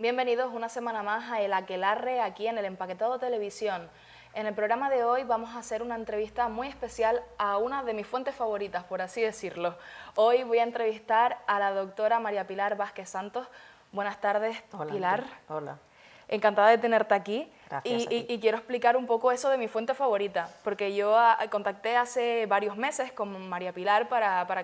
Bienvenidos una semana más a El Aquelarre, aquí en el Empaquetado Televisión. En el programa de hoy vamos a hacer una entrevista muy especial a una de mis fuentes favoritas, por así decirlo. Hoy voy a entrevistar a la doctora María Pilar Vázquez Santos. Buenas tardes, Hola, Pilar. hola. Encantada de tenerte aquí. Gracias a ti. Y quiero explicar un poco eso de mi fuente favorita, porque yo contacté hace varios meses con María Pilar para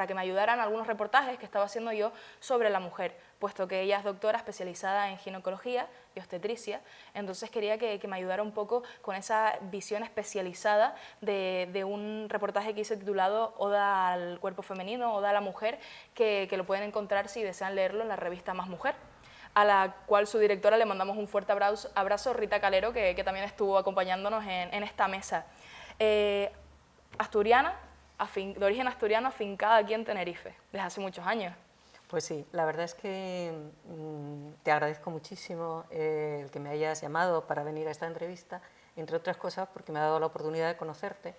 que me ayudaran algunos reportajes que estaba haciendo yo sobre la mujer, puesto que ella es doctora especializada en ginecología y obstetricia. Entonces quería que me ayudara un poco con esa visión especializada de un reportaje que hice titulado Oda al cuerpo femenino, Oda a la mujer, que lo pueden encontrar si desean leerlo en la revista Más Mujer, a la cual su directora le mandamos un fuerte abrazo, Rita Calero, que también estuvo acompañándonos en esta mesa. Asturiana, de origen asturiano, afincada aquí en Tenerife, desde hace muchos años. Pues sí, la verdad es que te agradezco muchísimo el que me hayas llamado para venir a esta entrevista, entre otras cosas porque me ha dado la oportunidad de conocerte,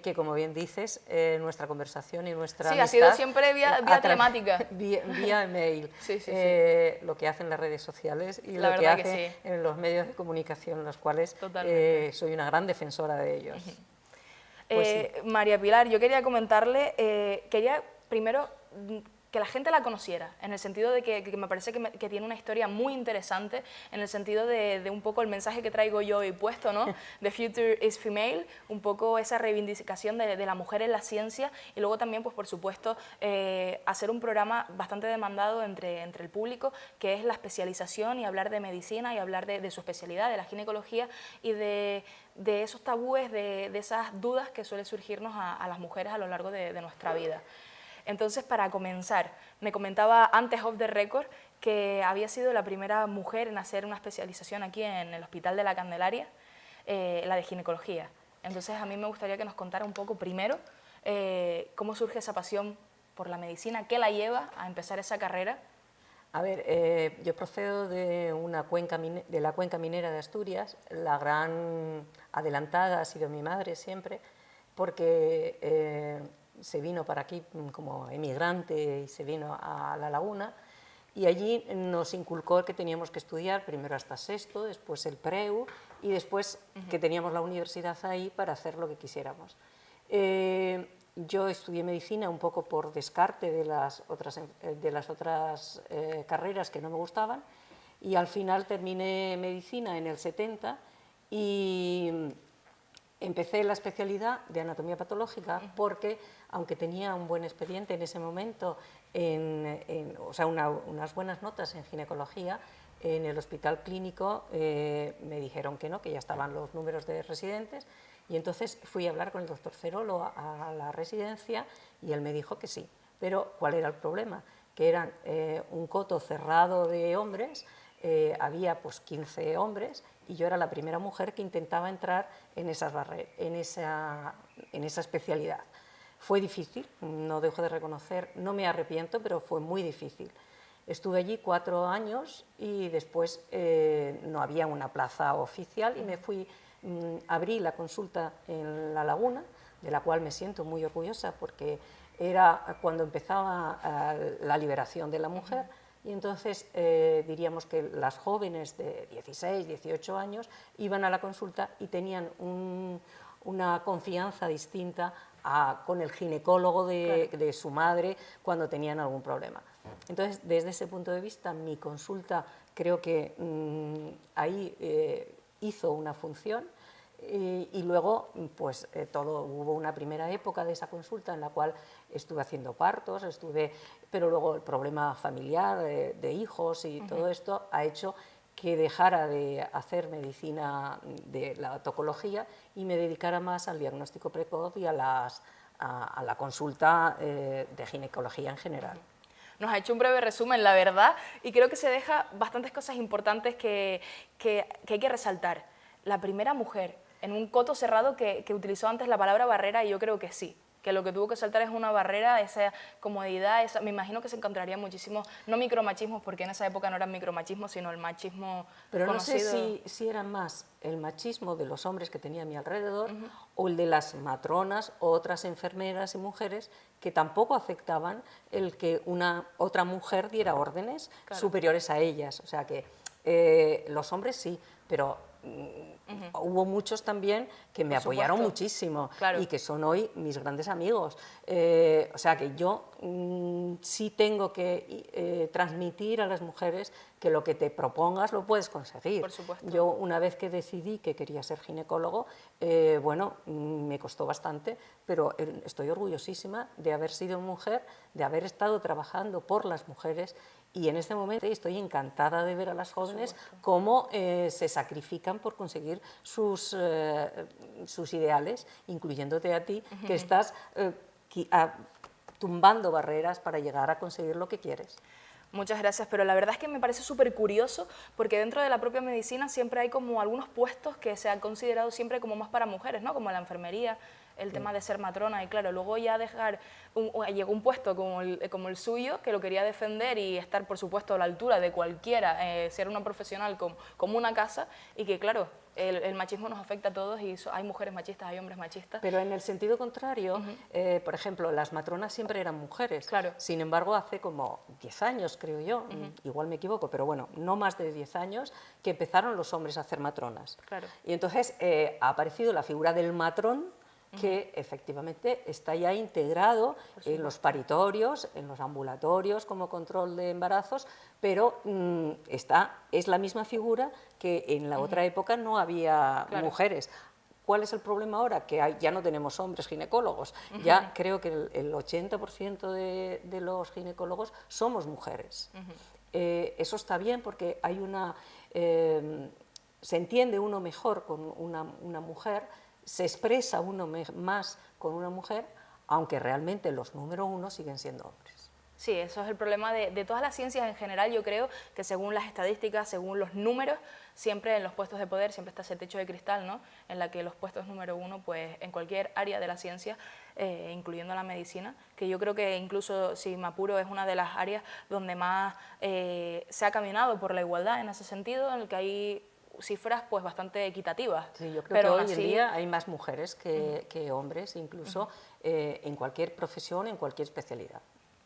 que como bien dices, nuestra conversación y nuestra amistad... Ha sido siempre vía telemática. Vía email, sí. Lo que hacen las redes sociales y La lo que verdad hacen que sí. en los medios de comunicación, los cuales soy una gran defensora de ellos. Pues sí. María Pilar, yo quería comentarle, quería primero que la gente la conociera, en el sentido de que me parece que tiene una historia muy interesante, en el sentido de un poco el mensaje que traigo yo hoy puesto, ¿no? The future is female, un poco esa reivindicación de la mujer en la ciencia, y luego también, pues por supuesto, hacer un programa bastante demandado entre el público, que es la especialización y hablar de medicina y hablar de su especialidad, de la ginecología y de esos tabúes, de esas dudas que suelen surgirnos a las mujeres a lo largo de nuestra vida. Entonces, para comenzar, me comentaba antes off the record que había sido la primera mujer en hacer una especialización aquí en el Hospital de la Candelaria, la de ginecología. Entonces, a mí me gustaría que nos contara un poco primero cómo surge esa pasión por la medicina, qué la lleva a empezar esa carrera. A ver, yo procedo de la cuenca minera de Asturias. La gran adelantada ha sido mi madre siempre, porque se vino para aquí como emigrante y se vino a La Laguna, y allí nos inculcó que teníamos que estudiar primero hasta sexto, después el preu y después que teníamos la universidad ahí para hacer lo que quisiéramos. Yo estudié medicina un poco por descarte de las otras carreras que no me gustaban, y al final terminé medicina en el 70 y empecé la especialidad de anatomía patológica porque, aunque tenía un buen expediente en ese momento, o sea, unas buenas notas en ginecología, en el hospital clínico me dijeron que no, que ya estaban los números de residentes, y entonces fui a hablar con el doctor Cerolo a la residencia y él me dijo que sí. Pero ¿cuál era el problema? Que eran un coto cerrado de hombres, había pues 15 hombres, y yo era la primera mujer que intentaba entrar en esa especialidad. Fue difícil, no dejo de reconocer, no me arrepiento, pero fue muy difícil. Estuve allí 4 años y después no había una plaza oficial y me fui, abrí la consulta en La Laguna, de la cual me siento muy orgullosa porque era cuando empezaba la liberación de la mujer. Y entonces diríamos que las jóvenes de 16, 18 años iban a la consulta y tenían una confianza distinta con el ginecólogo de su madre cuando tenían algún problema. Entonces, desde ese punto de vista, mi consulta creo que ahí hizo una función. Y luego, pues hubo una primera época de esa consulta en la cual estuve haciendo partos, pero luego el problema familiar de hijos y todo esto ha hecho que dejara de hacer medicina de la tocología y me dedicara más al diagnóstico precoz y a la consulta de ginecología en general. Nos ha hecho un breve resumen, la verdad, y creo que se deja bastantes cosas importantes que hay que resaltar. La primera mujer en un coto cerrado que utilizó antes la palabra barrera, y yo creo que sí. que lo que tuvo que saltar es una barrera, esa comodidad, me imagino que se encontraría muchísimo, no micromachismos, porque en esa época no eran micromachismos, sino el machismo Pero conocido. no sé si era más el machismo de los hombres que tenía a mi alrededor o el de las matronas o otras enfermeras y mujeres que tampoco aceptaban el que una otra mujer diera órdenes superiores a ellas. O sea que los hombres sí, pero hubo muchos también que me apoyaron muchísimo y que son hoy mis grandes amigos. O sea que yo sí tengo que transmitir a las mujeres que lo que te propongas lo puedes conseguir. Por supuesto. Yo una vez que decidí que quería ser ginecólogo, bueno, me costó bastante, pero estoy orgullosísima de haber sido mujer, de haber estado trabajando por las mujeres. Y en este momento estoy encantada de ver a las jóvenes cómo se sacrifican por conseguir sus ideales, incluyéndote a ti, que estás tumbando barreras para llegar a conseguir lo que quieres. Muchas gracias, pero la verdad es que me parece súper curioso porque dentro de la propia medicina siempre hay como algunos puestos que se han considerado siempre como más para mujeres, ¿no? Como la enfermería, el tema de ser matrona, y claro, luego ya llegó un puesto como el suyo, que lo quería defender y estar, por supuesto, a la altura de cualquiera, ser una profesional como una casa, y que claro, el machismo nos afecta a todos y hay mujeres machistas, hay hombres machistas. Pero en el sentido contrario, por ejemplo, las matronas siempre eran mujeres. Claro. Sin embargo, hace como 10 años, creo yo, igual me equivoco, pero bueno, no más de 10 años, que empezaron los hombres a hacer matronas. Claro. Y entonces ha aparecido la figura del matrón, que efectivamente está ya integrado en los paritorios, en los ambulatorios como control de embarazos, pero es la misma figura que en la otra época no había mujeres. ¿Cuál es el problema ahora? Que ya no tenemos hombres ginecólogos. Ya creo que el 80% de los ginecólogos somos mujeres. Eso está bien porque hay se entiende uno mejor con una mujer, se expresa uno más con una mujer, aunque realmente los número uno siguen siendo hombres. Sí, eso es el problema de todas las ciencias en general. Yo creo que según las estadísticas, según los números, siempre en los puestos de poder siempre está ese techo de cristal, ¿no? En la que los puestos número uno, pues en cualquier área de la ciencia, incluyendo la medicina, que yo creo que incluso, si me apuro, es una de las áreas donde más se ha caminado por la igualdad en ese sentido, en el que hay cifras pues bastante equitativas. Sí, yo creo que hoy en día hay más mujeres que hombres, incluso en cualquier profesión, en cualquier especialidad.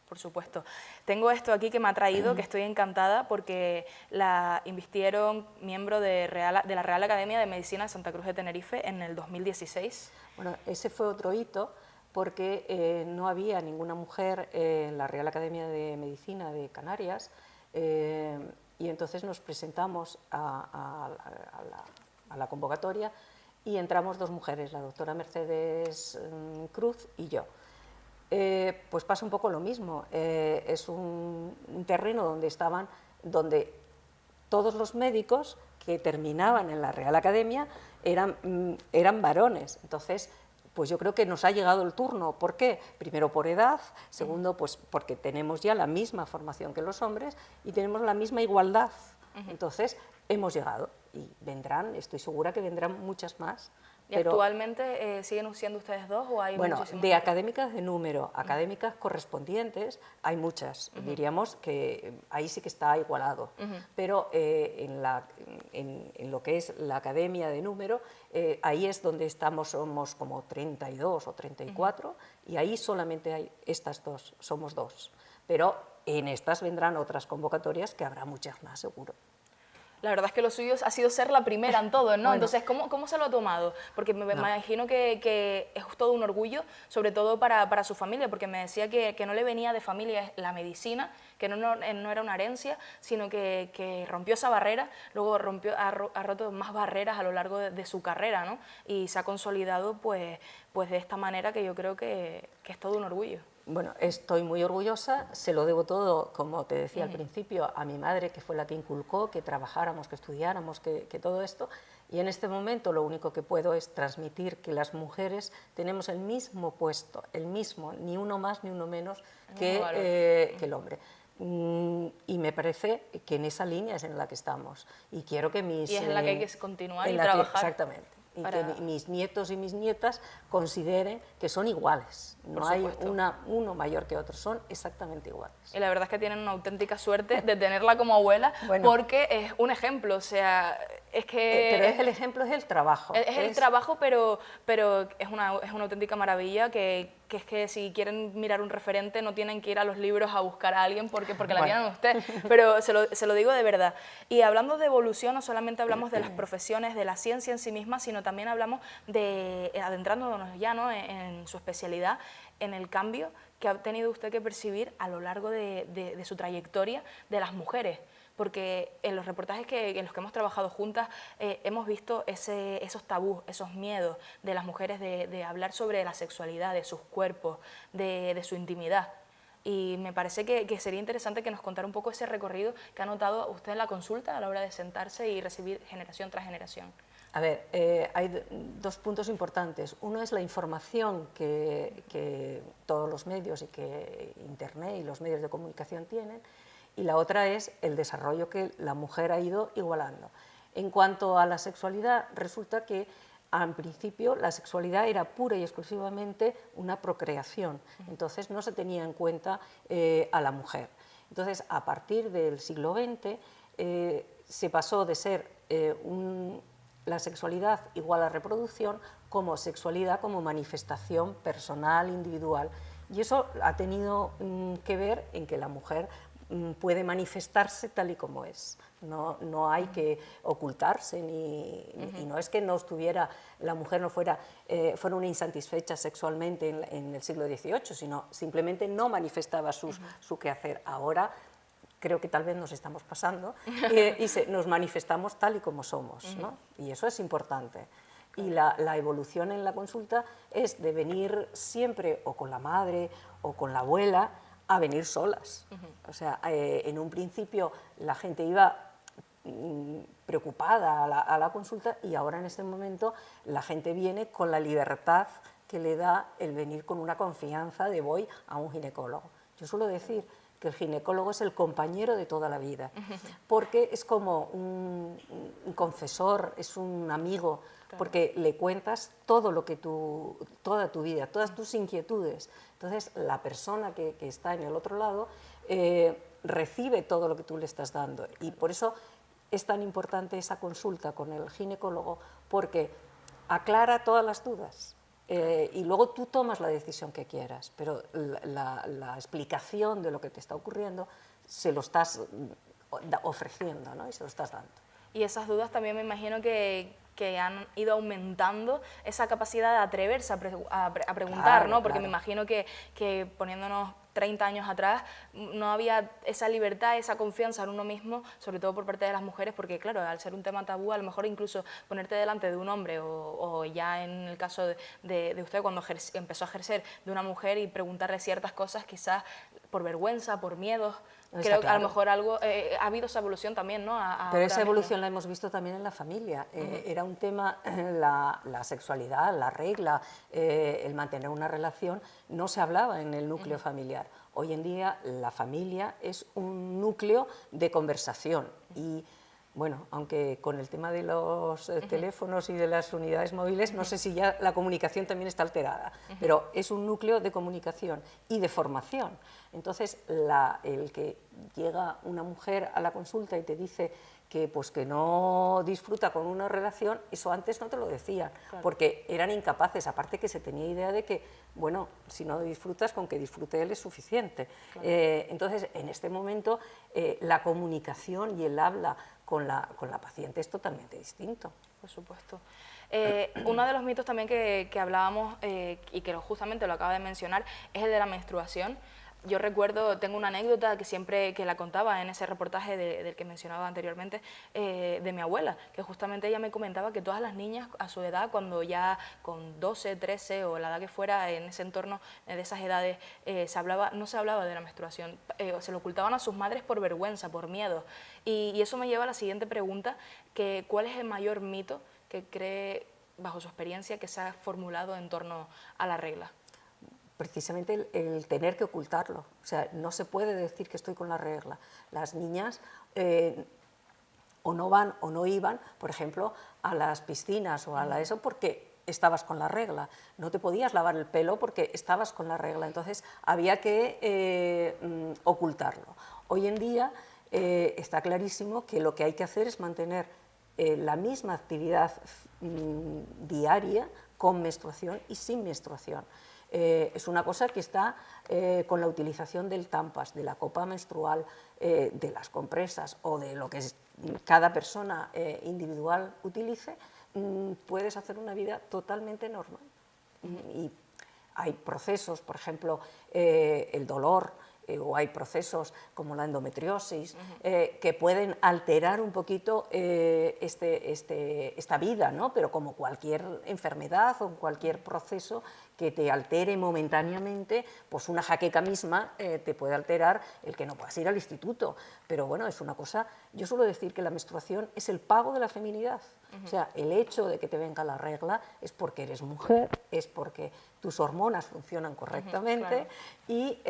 Por supuesto. Tengo esto aquí que me ha traído, que estoy encantada porque la invistieron miembro de la Real Academia de Medicina de Santa Cruz de Tenerife en el 2016. Bueno, ese fue otro hito porque no había ninguna mujer en la Real Academia de Medicina de Canarias y entonces nos presentamos a la convocatoria y entramos dos mujeres, la doctora Mercedes Cruz y yo. Pues pasa un poco lo mismo, es un terreno donde todos los médicos que terminaban en la Real Academia eran varones, entonces pues yo creo que nos ha llegado el turno. ¿Por qué? Primero por edad, segundo pues porque tenemos ya la misma formación que los hombres y tenemos la misma igualdad, entonces hemos llegado y vendrán, estoy segura que vendrán muchas más. ¿Y actualmente siguen siendo ustedes dos o hay bueno, muchísimas? De académicas de número, académicas correspondientes, hay muchas, diríamos que ahí sí que está igualado, pero en lo que es la academia de número, ahí es donde somos como 32 o 34, y ahí solamente hay estas dos, somos dos, pero en estas vendrán otras convocatorias que habrá muchas más seguro. La verdad es que lo suyo ha sido ser la primera en todo, ¿no? Bueno. Entonces, ¿cómo se lo ha tomado? Porque me imagino que es todo un orgullo, sobre todo para su familia, porque me decía que no le venía de familia la medicina, que no era una herencia, sino que rompió esa barrera, luego ha roto más barreras a lo largo de su carrera, ¿no? Y se ha consolidado pues de esta manera que yo creo que es todo un orgullo. Bueno, estoy muy orgullosa, se lo debo todo, como te decía al principio, a mi madre, que fue la que inculcó que trabajáramos, que estudiáramos, que todo esto, y en este momento lo único que puedo es transmitir que las mujeres tenemos el mismo puesto, el mismo, ni uno más ni uno menos que el hombre. Y me parece que en esa línea es en la que estamos, y quiero que y es en la que hay que continuar y trabajar. Exactamente. y que mis nietos y mis nietas consideren que son iguales. No hay uno mayor que otro, son exactamente iguales. Y la verdad es que tienen una auténtica suerte de tenerla como abuela, bueno, porque es un ejemplo, o sea, es que... pero el ejemplo es el trabajo. Es el trabajo, pero es una auténtica maravilla que es que si quieren mirar un referente no tienen que ir a los libros a buscar a alguien porque la miran a usted, pero se lo digo de verdad. Y hablando de evolución, no solamente hablamos de las profesiones, de la ciencia en sí misma, sino también hablamos de, adentrándonos ya, ¿no?, en su especialidad, en el cambio que ha tenido usted que percibir a lo largo de su trayectoria de las mujeres. Porque en los reportajes en los que hemos trabajado juntas hemos visto esos tabús, esos miedos de las mujeres de hablar sobre la sexualidad, de sus cuerpos, de su intimidad. Y me parece que sería interesante que nos contara un poco ese recorrido que ha notado usted en la consulta a la hora de sentarse y recibir generación tras generación. A ver, hay dos puntos importantes. Uno es la información que todos los medios y que Internet y los medios de comunicación tienen, y la otra es el desarrollo que la mujer ha ido igualando. En cuanto a la sexualidad, resulta que al principio la sexualidad era pura y exclusivamente una procreación, entonces no se tenía en cuenta a la mujer. Entonces, a partir del siglo XX se pasó de ser la sexualidad igual a reproducción como sexualidad como manifestación personal, individual. Y eso ha tenido que ver en que la mujer puede manifestarse tal y como es. No hay que ocultarse, y no es que no estuviera, la mujer no fuera una insatisfecha sexualmente en el siglo XVIII, sino simplemente no manifestaba su quehacer. Ahora creo que tal vez nos estamos pasando y nos manifestamos tal y como somos, ¿no? Y eso es importante. Y la evolución en la consulta es de venir siempre o con la madre o con la abuela a venir solas. O sea, en un principio la gente iba preocupada a la consulta, y ahora en este momento la gente viene con la libertad que le da el venir con una confianza de voy a un ginecólogo. Yo suelo decir que el ginecólogo es el compañero de toda la vida, porque es como un confesor, es un amigo, porque le cuentas todo lo que toda tu vida, todas tus inquietudes. Entonces, la persona que está en el otro lado recibe todo lo que tú le estás dando, y por eso es tan importante esa consulta con el ginecólogo, porque aclara todas las dudas. Y luego tú tomas la decisión que quieras, pero la explicación de lo que te está ocurriendo se lo estás ofreciendo, ¿no? Y se lo estás dando. Y esas dudas también me imagino que han ido aumentando esa capacidad de atreverse a preguntar, claro, ¿no? Porque me imagino que poniéndonos 30 años atrás no había esa libertad, esa confianza en uno mismo, sobre todo por parte de las mujeres, porque claro, al ser un tema tabú, a lo mejor incluso ponerte delante de un hombre o ya en el caso de usted cuando empezó a ejercer, de una mujer, y preguntarle ciertas cosas quizás por vergüenza, por miedos. Creo que a lo mejor algo ha habido esa evolución también, ¿no? Pero esa evolución la hemos visto también en la familia. Era un tema, la sexualidad, la regla, el mantener una relación, no se hablaba en el núcleo familiar. Hoy en día la familia es un núcleo de conversación, y bueno, aunque con el tema de los teléfonos y de las unidades móviles, no sé si ya la comunicación también está alterada, pero es un núcleo de comunicación y de formación. Entonces, el que llega una mujer a la consulta y te dice que no disfruta con una relación, eso antes no te lo decían, claro, porque eran incapaces, aparte que se tenía idea de que, bueno, si no disfrutas, con que disfrute él es suficiente. Claro. Entonces, en este momento, la comunicación y el habla con la paciente es totalmente distinto. Por supuesto. Uno de los mitos también que hablábamos, y que justamente lo acaba de mencionar, es el de la menstruación. Yo recuerdo, tengo una anécdota que siempre la contaba en ese reportaje del que mencionaba anteriormente, de mi abuela, que justamente ella me comentaba que todas las niñas a su edad, cuando ya con 12, 13 o la edad que fuera, en ese entorno de esas edades, no se hablaba de la menstruación, se lo ocultaban a sus madres por vergüenza, por miedo. Y eso me lleva a la siguiente pregunta, que ¿cuál es el mayor mito que cree, bajo su experiencia, que se ha formulado en torno a la regla? Precisamente el tener que ocultarlo. O sea, no se puede decir que estoy con la regla. Las niñas o no van o no iban, por ejemplo, a las piscinas o a eso porque estabas con la regla, no te podías lavar el pelo porque estabas con la regla, entonces había que ocultarlo. Hoy en día está clarísimo que lo que hay que hacer es mantener la misma actividad diaria con menstruación y sin menstruación. Es una cosa que está con la utilización del Tampax, de la copa menstrual, de las compresas o de lo que cada persona individual utilice, puedes hacer una vida totalmente normal. Y hay procesos, por ejemplo, el dolor, o hay procesos como la endometriosis, que pueden alterar un poquito esta vida, ¿no? Pero como cualquier enfermedad o cualquier proceso que te altere momentáneamente, pues una jaqueca misma te puede alterar el que no puedas ir al instituto. Pero bueno, es una cosa, yo suelo decir que la menstruación es el pago de la feminidad. O sea, el hecho de que te venga la regla es porque eres mujer, es porque tus hormonas funcionan correctamente, claro. Y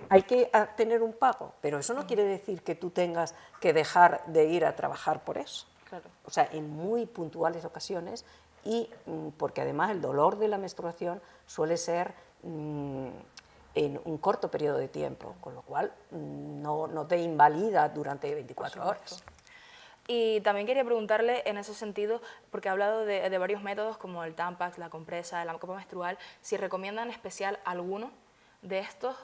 hay que tener un pago, pero eso no quiere decir que tú tengas que dejar de ir a trabajar por eso. Claro. O sea, en muy puntuales ocasiones, y porque además el dolor de la menstruación suele ser en un corto periodo de tiempo, con lo cual no te invalida durante 24 horas. Y también quería preguntarle en ese sentido, porque ha hablado de varios métodos como el Tampax, la compresa, la copa menstrual, si recomiendan en especial alguno de estos,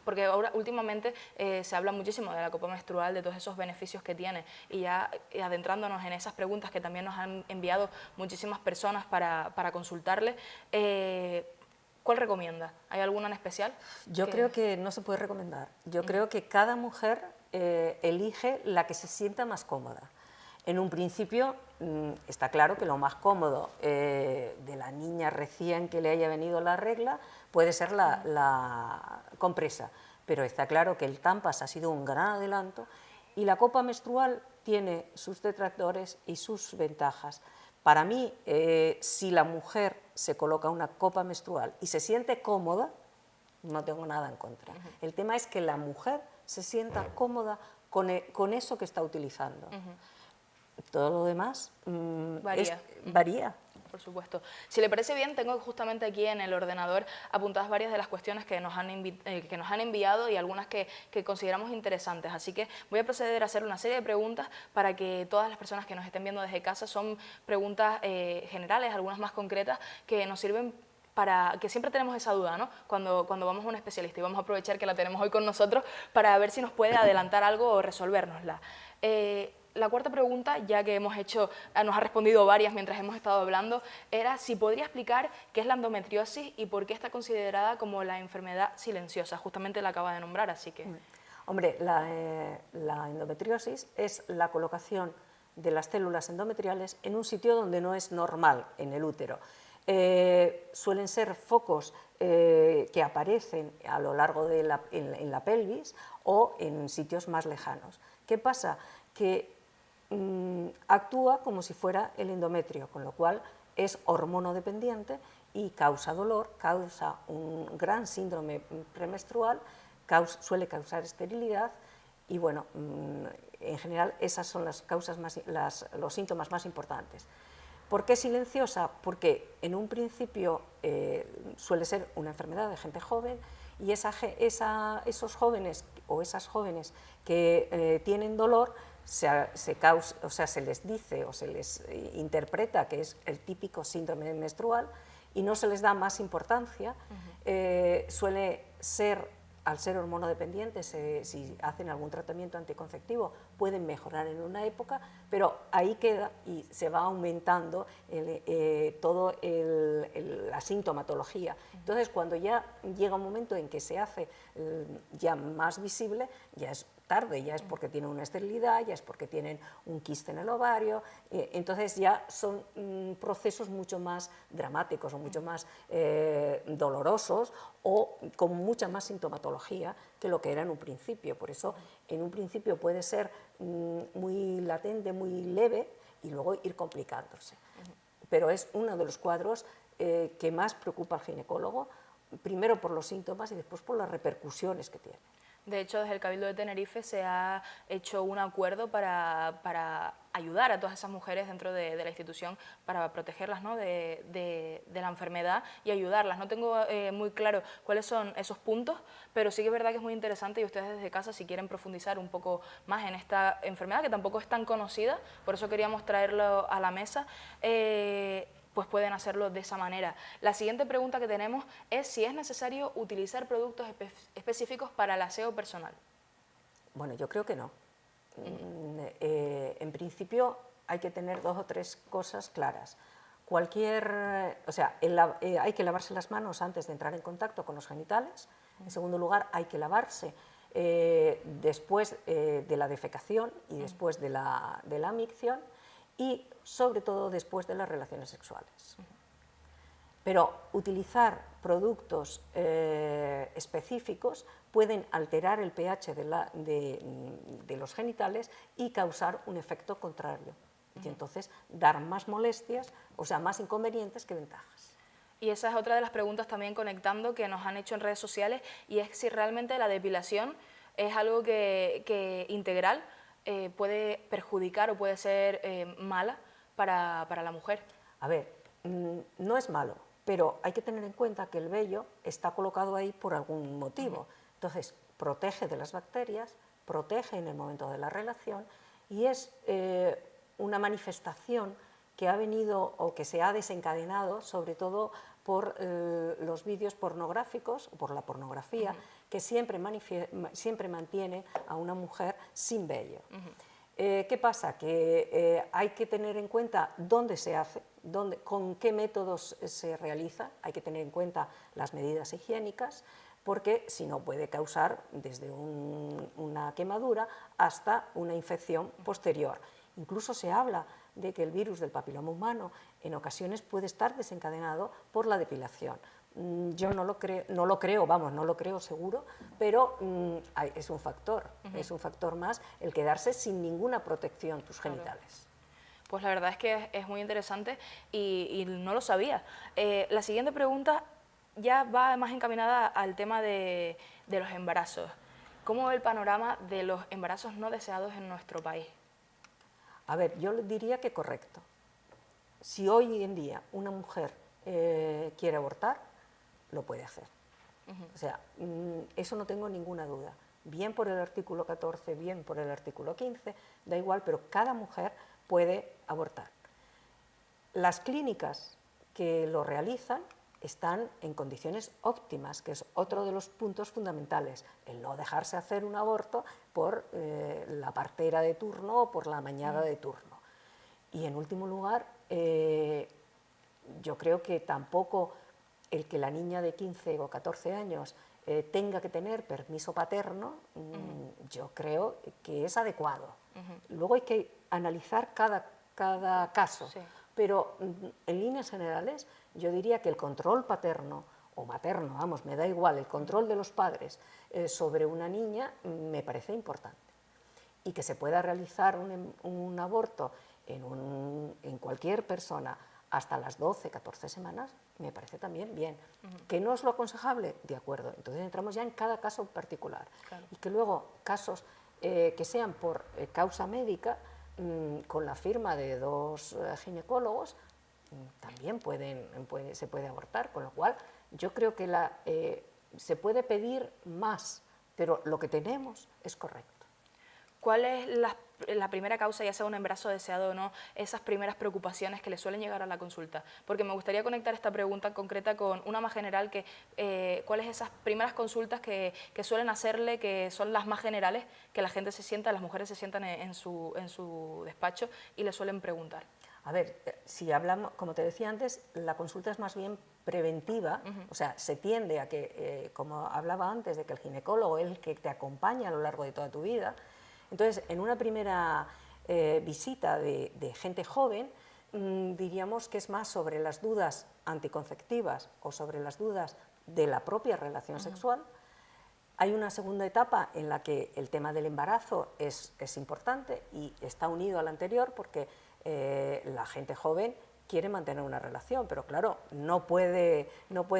porque ahora últimamente se habla muchísimo de la copa menstrual, de todos esos beneficios que tiene, y ya adentrándonos en esas preguntas que también nos han enviado muchísimas personas para consultarle, ¿cuál recomienda? ¿Hay alguna en especial? Yo creo que no se puede recomendar. Yo creo que cada mujer elige la que se sienta más cómoda. En un principio está claro que lo más cómodo de la niña recién que le haya venido la regla puede ser la compresa, pero está claro que el Tampax ha sido un gran adelanto y la copa menstrual tiene sus detractores y sus ventajas. Para mí, si la mujer se coloca una copa menstrual y se siente cómoda, no tengo nada en contra. El tema es que la mujer se sienta cómoda con eso que está utilizando. Todo lo demás varía. Por supuesto. Si le parece bien, tengo justamente aquí en el ordenador apuntadas varias de las cuestiones que nos han enviado y algunas que consideramos interesantes. Así que voy a proceder a hacer una serie de preguntas para que todas las personas que nos estén viendo desde casa, son preguntas generales, algunas más concretas, que nos sirven para que siempre tenemos esa duda, ¿no? Cuando vamos a un especialista, y vamos a aprovechar que la tenemos hoy con nosotros para ver si nos puede adelantar algo o resolvérnosla. La cuarta pregunta, ya que nos ha respondido varias mientras hemos estado hablando, era si podría explicar qué es la endometriosis y por qué está considerada como la enfermedad silenciosa. Justamente la acaba de nombrar, así que... Hombre, la endometriosis es la colocación de las células endometriales en un sitio donde no es normal, en el útero. Suelen ser focos que aparecen a lo largo de en la pelvis o en sitios más lejanos. ¿Qué pasa? Que actúa como si fuera el endometrio, con lo cual es hormonodependiente y causa dolor, causa un gran síndrome premenstrual, suele causar esterilidad y bueno, en general esas son las causas los síntomas más importantes. ¿Por qué silenciosa? Porque en un principio suele ser una enfermedad de gente joven y esos jóvenes o esas jóvenes que tienen dolor se les dice o se les interpreta que es el típico síndrome menstrual y no se les da más importancia. Suele ser, al ser hormonodependientes, si hacen algún tratamiento anticonceptivo pueden mejorar en una época, pero ahí queda y se va aumentando toda la sintomatología. Entonces, cuando ya llega un momento en que se hace ya más visible, ya es tarde, ya es porque tienen una esterilidad, ya es porque tienen un quiste en el ovario, entonces ya son procesos mucho más dramáticos o mucho más dolorosos o con mucha más sintomatología que lo que era en un principio. Por eso en un principio puede ser muy latente, muy leve y luego ir complicándose. Pero es uno de los cuadros que más preocupa al ginecólogo, primero por los síntomas y después por las repercusiones que tiene. De hecho, desde el Cabildo de Tenerife se ha hecho un acuerdo para ayudar a todas esas mujeres dentro de la institución, para protegerlas, ¿no?, de la enfermedad y ayudarlas. No tengo muy claro cuáles son esos puntos, pero sí que es verdad que es muy interesante, y ustedes desde casa, si quieren profundizar un poco más en esta enfermedad, que tampoco es tan conocida, por eso queríamos traerlo a la mesa, pues pueden hacerlo de esa manera. La siguiente pregunta que tenemos es si es necesario utilizar productos específicos para el aseo personal. Bueno, yo creo que no. En principio hay que tener 2 o 3 cosas claras. O sea, hay que lavarse las manos antes de entrar en contacto con los genitales. En segundo lugar, hay que lavarse después de la defecación y después de la micción, y sobre todo después de las relaciones sexuales. Pero utilizar productos específicos pueden alterar el pH de los genitales y causar un efecto contrario. Y entonces dar más molestias, o sea, más inconvenientes que ventajas. Y esa es otra de las preguntas también conectando que nos han hecho en redes sociales, y es si realmente la depilación es algo que integral puede perjudicar o puede ser mala para la mujer. A ver, no es malo, pero hay que tener en cuenta que el vello está colocado ahí por algún motivo. Entonces, protege de las bacterias, protege en el momento de la relación, y es una manifestación que ha venido o que se ha desencadenado sobre todo por los vídeos pornográficos, o por la pornografía, que siempre mantiene a una mujer sin vello. ¿Qué pasa? Que hay que tener en cuenta dónde se hace, con qué métodos se realiza, hay que tener en cuenta las medidas higiénicas, porque si no puede causar desde una quemadura hasta una infección posterior. Incluso se habla de que el virus del papiloma humano en ocasiones puede estar desencadenado por la depilación. Yo no lo creo seguro, pero es un factor más el quedarse sin ninguna protección tus genitales. Pues la verdad es que es muy interesante y no lo sabía. La siguiente pregunta ya va más encaminada al tema de los embarazos. ¿Cómo ve el panorama de los embarazos no deseados en nuestro país? A ver, yo diría que correcto. Si hoy en día una mujer quiere abortar, lo puede hacer. O sea, eso no tengo ninguna duda. Bien por el artículo 14, bien por el artículo 15, da igual, pero cada mujer puede abortar. Las clínicas que lo realizan están en condiciones óptimas, que es otro de los puntos fundamentales, el no dejarse hacer un aborto por la partera de turno o por la amañada de turno. Y en último lugar, yo creo que tampoco el que la niña de 15 o 14 años tenga que tener permiso paterno, yo creo que es adecuado. Luego hay que analizar cada caso, sí. Pero en líneas generales yo diría que el control paterno o materno, vamos, me da igual, el control de los padres sobre una niña me parece importante. Y que se pueda realizar un aborto en cualquier persona hasta las 12, 14 semanas, me parece también bien. ¿Que no es lo aconsejable? De acuerdo. Entonces entramos ya en cada caso particular. Claro. Y que luego casos que sean por causa médica, con la firma de 2 ginecólogos, también se puede abortar, con lo cual yo creo que se puede pedir más, pero lo que tenemos es correcto. ¿Cuál es la primera causa, ya sea un embarazo deseado o no, esas primeras preocupaciones que le suelen llegar a la consulta? Porque me gustaría conectar esta pregunta concreta con una más general, ¿cuáles esas primeras consultas que suelen hacerle, que son las más generales, que la gente las mujeres se sientan en su despacho y le suelen preguntar? A ver, si hablamos, como te decía antes, la consulta es más bien preventiva, o sea, se tiende a que, como hablaba antes, de que el ginecólogo es el que te acompaña a lo largo de toda tu vida. Entonces, en una primera visita de gente joven, diríamos que es más sobre las dudas anticonceptivas o sobre las dudas de la propia relación sexual. Hay una segunda etapa en la que el tema del embarazo es importante y está unido al anterior, porque la gente joven quiere mantener una relación, pero claro, no puede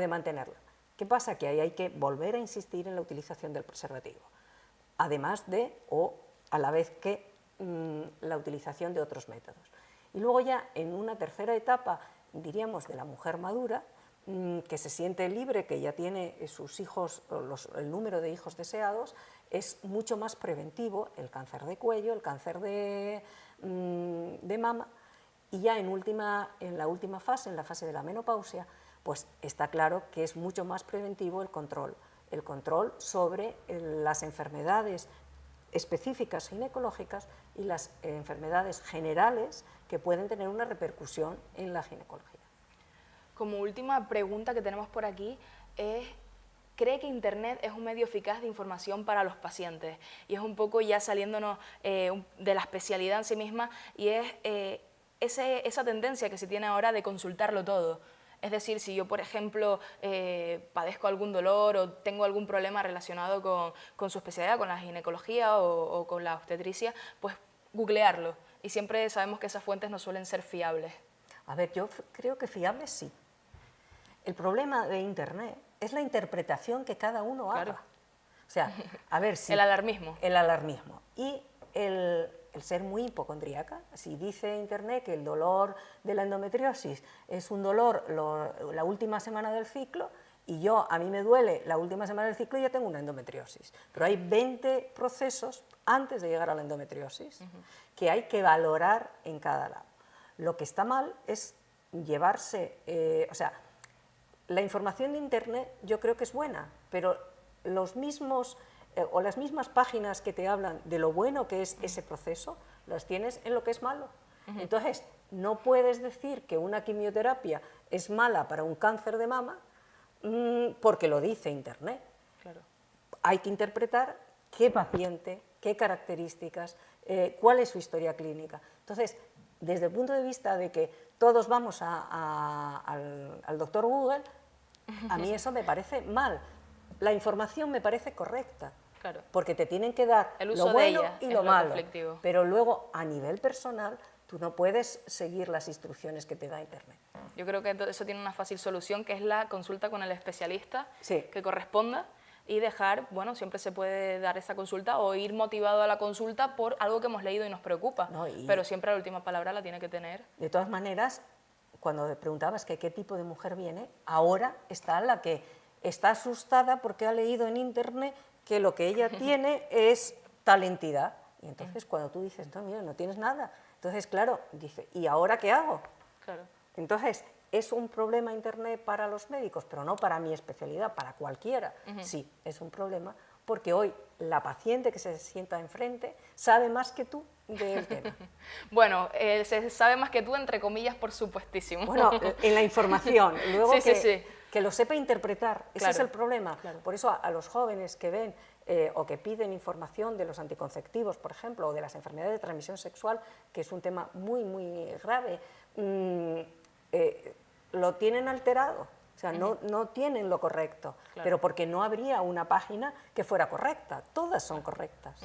mantenerla. ¿Qué pasa? Que ahí hay que volver a insistir en la utilización del preservativo. además de o a la vez que la utilización de otros métodos. Y luego ya en una tercera etapa, diríamos, de la mujer madura, que se siente libre, que ya tiene sus hijos, el número de hijos deseados, es mucho más preventivo el cáncer de cuello, el cáncer de mama, y ya en la última fase, en la fase de la menopausia, pues está claro que es mucho más preventivo el control sobre las enfermedades específicas ginecológicas y las enfermedades generales que pueden tener una repercusión en la ginecología. Como última pregunta que tenemos por aquí es, ¿cree que Internet es un medio eficaz de información para los pacientes? Y es un poco ya saliéndonos de la especialidad en sí misma, y es esa tendencia que se tiene ahora de consultarlo todo. Es decir, si yo, por ejemplo, padezco algún dolor o tengo algún problema relacionado con su especialidad, con la ginecología o con la obstetricia, pues googlearlo. Y siempre sabemos que esas fuentes no suelen ser fiables. A ver, yo creo que fiables sí. El problema de Internet es la interpretación que cada uno haga. O sea, a ver si... El alarmismo. El alarmismo. Y el ser muy hipocondríaca. Si dice Internet que el dolor de la endometriosis es un dolor la última semana del ciclo, y a mí me duele la última semana del ciclo y ya tengo una endometriosis. Pero hay 20 procesos antes de llegar a la endometriosis que hay que valorar en cada lado. Lo que está mal es llevarse... o sea, la información de Internet yo creo que es buena, pero los mismos... o las mismas páginas que te hablan de lo bueno que es ese proceso, las tienes en lo que es malo. Entonces, no puedes decir que una quimioterapia es mala para un cáncer de mama porque lo dice Internet. Claro. Hay que interpretar qué paciente, qué características, cuál es su historia clínica. Entonces, desde el punto de vista de que todos vamos al doctor Google, a mí eso me parece mal. La información me parece correcta, claro, porque te tienen que dar el uso lo bueno de ella y lo malo, conflictivo. pero luego a nivel personal tú no puedes seguir las instrucciones que te da Internet. Yo creo que eso tiene una fácil solución, que es la consulta con el especialista que corresponda, y dejar, bueno, siempre se puede dar esa consulta o ir motivado a la consulta por algo que hemos leído y nos preocupa, pero siempre la última palabra la tiene que tener. De todas maneras, cuando te preguntabas que qué tipo de mujer viene, ahora está la que está asustada porque ha leído en Internet que lo que ella tiene es tal entidad. Y entonces cuando tú dices, no, mira, no tienes nada, entonces claro, dice, ¿y ahora qué hago? Claro. Entonces, ¿es un problema Internet para los médicos? Pero no para mi especialidad, para cualquiera. Sí, es un problema, porque hoy la paciente que se sienta enfrente sabe más que tú del tema. Bueno, se sabe más que tú, entre comillas, por supuestísimo. Bueno, en la información, luego sí. Que lo sepa interpretar, ese es el problema. Claro. Por eso a los jóvenes que ven o que piden información de los anticonceptivos, por ejemplo, o de las enfermedades de transmisión sexual, que es un tema muy, muy grave, lo tienen alterado, o sea, no tienen lo correcto, pero porque no habría una página que fuera correcta, todas son correctas.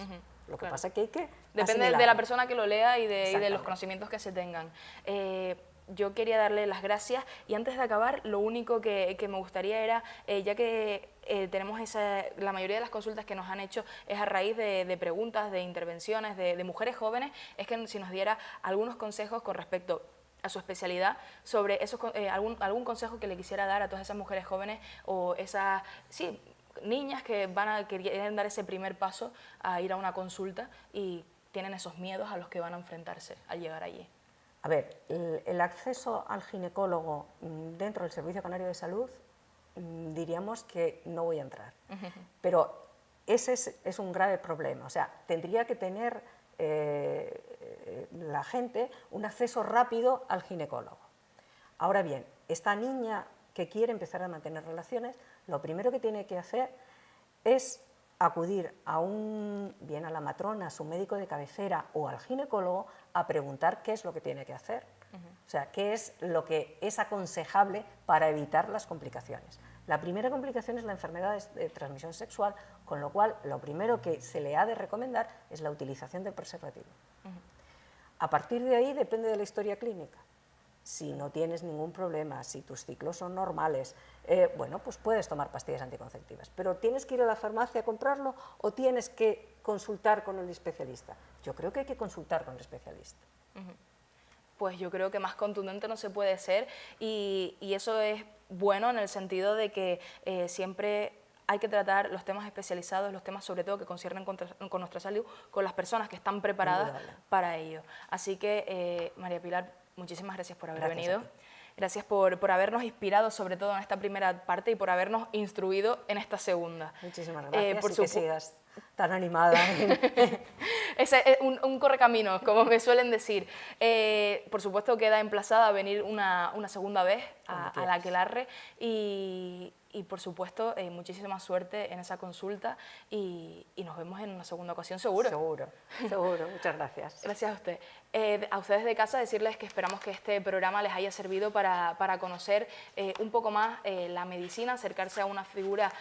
Lo que pasa es que hay que depende de la persona que lo lea y de los conocimientos que se tengan. Yo quería darle las gracias, y antes de acabar, lo único que me gustaría era, ya que tenemos la mayoría de las consultas que nos han hecho es a raíz de preguntas, de intervenciones de mujeres jóvenes, es que si nos diera algunos consejos con respecto a su especialidad, sobre esos, algún consejo que le quisiera dar a todas esas mujeres jóvenes o esas niñas que quieren dar ese primer paso a ir a una consulta y tienen esos miedos a los que van a enfrentarse al llegar allí. A ver, el acceso al ginecólogo dentro del Servicio Canario de Salud, diríamos que no voy a entrar. Pero ese es un grave problema. O sea, tendría que tener la gente un acceso rápido al ginecólogo. Ahora bien, esta niña que quiere empezar a mantener relaciones, lo primero que tiene que hacer es acudir bien a la matrona, a su médico de cabecera o al ginecólogo a preguntar qué es lo que tiene que hacer. O sea, qué es lo que es aconsejable para evitar las complicaciones. La primera complicación es la enfermedad de transmisión sexual, con lo cual lo primero que se le ha de recomendar es la utilización del preservativo. A partir de ahí depende de la historia clínica. si no tienes ningún problema, si tus ciclos son normales, bueno, pues puedes tomar pastillas anticonceptivas, pero ¿tienes que ir a la farmacia a comprarlo o tienes que consultar con el especialista? Yo creo que hay que consultar con el especialista. Pues yo creo que más contundente no se puede ser y eso es bueno en el sentido de que siempre hay que tratar los temas especializados, los temas sobre todo que conciernen con nuestra salud, con las personas que están preparadas para ello. Así que, María Pilar, muchísimas gracias por haber venido. Gracias por habernos inspirado, sobre todo en esta primera parte, y por habernos instruido en esta segunda. Muchísimas gracias y que sigas tan animada. Ese es un correcaminos, como me suelen decir. Por supuesto queda emplazada a venir una segunda vez a la Aquelarre y por supuesto muchísima suerte en esa consulta y nos vemos en una segunda ocasión seguro. Seguro, seguro. Muchas gracias. Gracias a usted. A ustedes de casa decirles que esperamos que este programa les haya servido para conocer un poco más la medicina, acercarse a una figura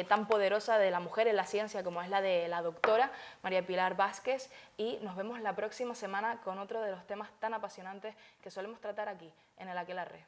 tan poderosa de la mujer en la ciencia como es la de la doctora María Pilar Vázquez, y nos vemos la próxima semana con otro de los temas tan apasionantes que solemos tratar aquí en el Aquelarre.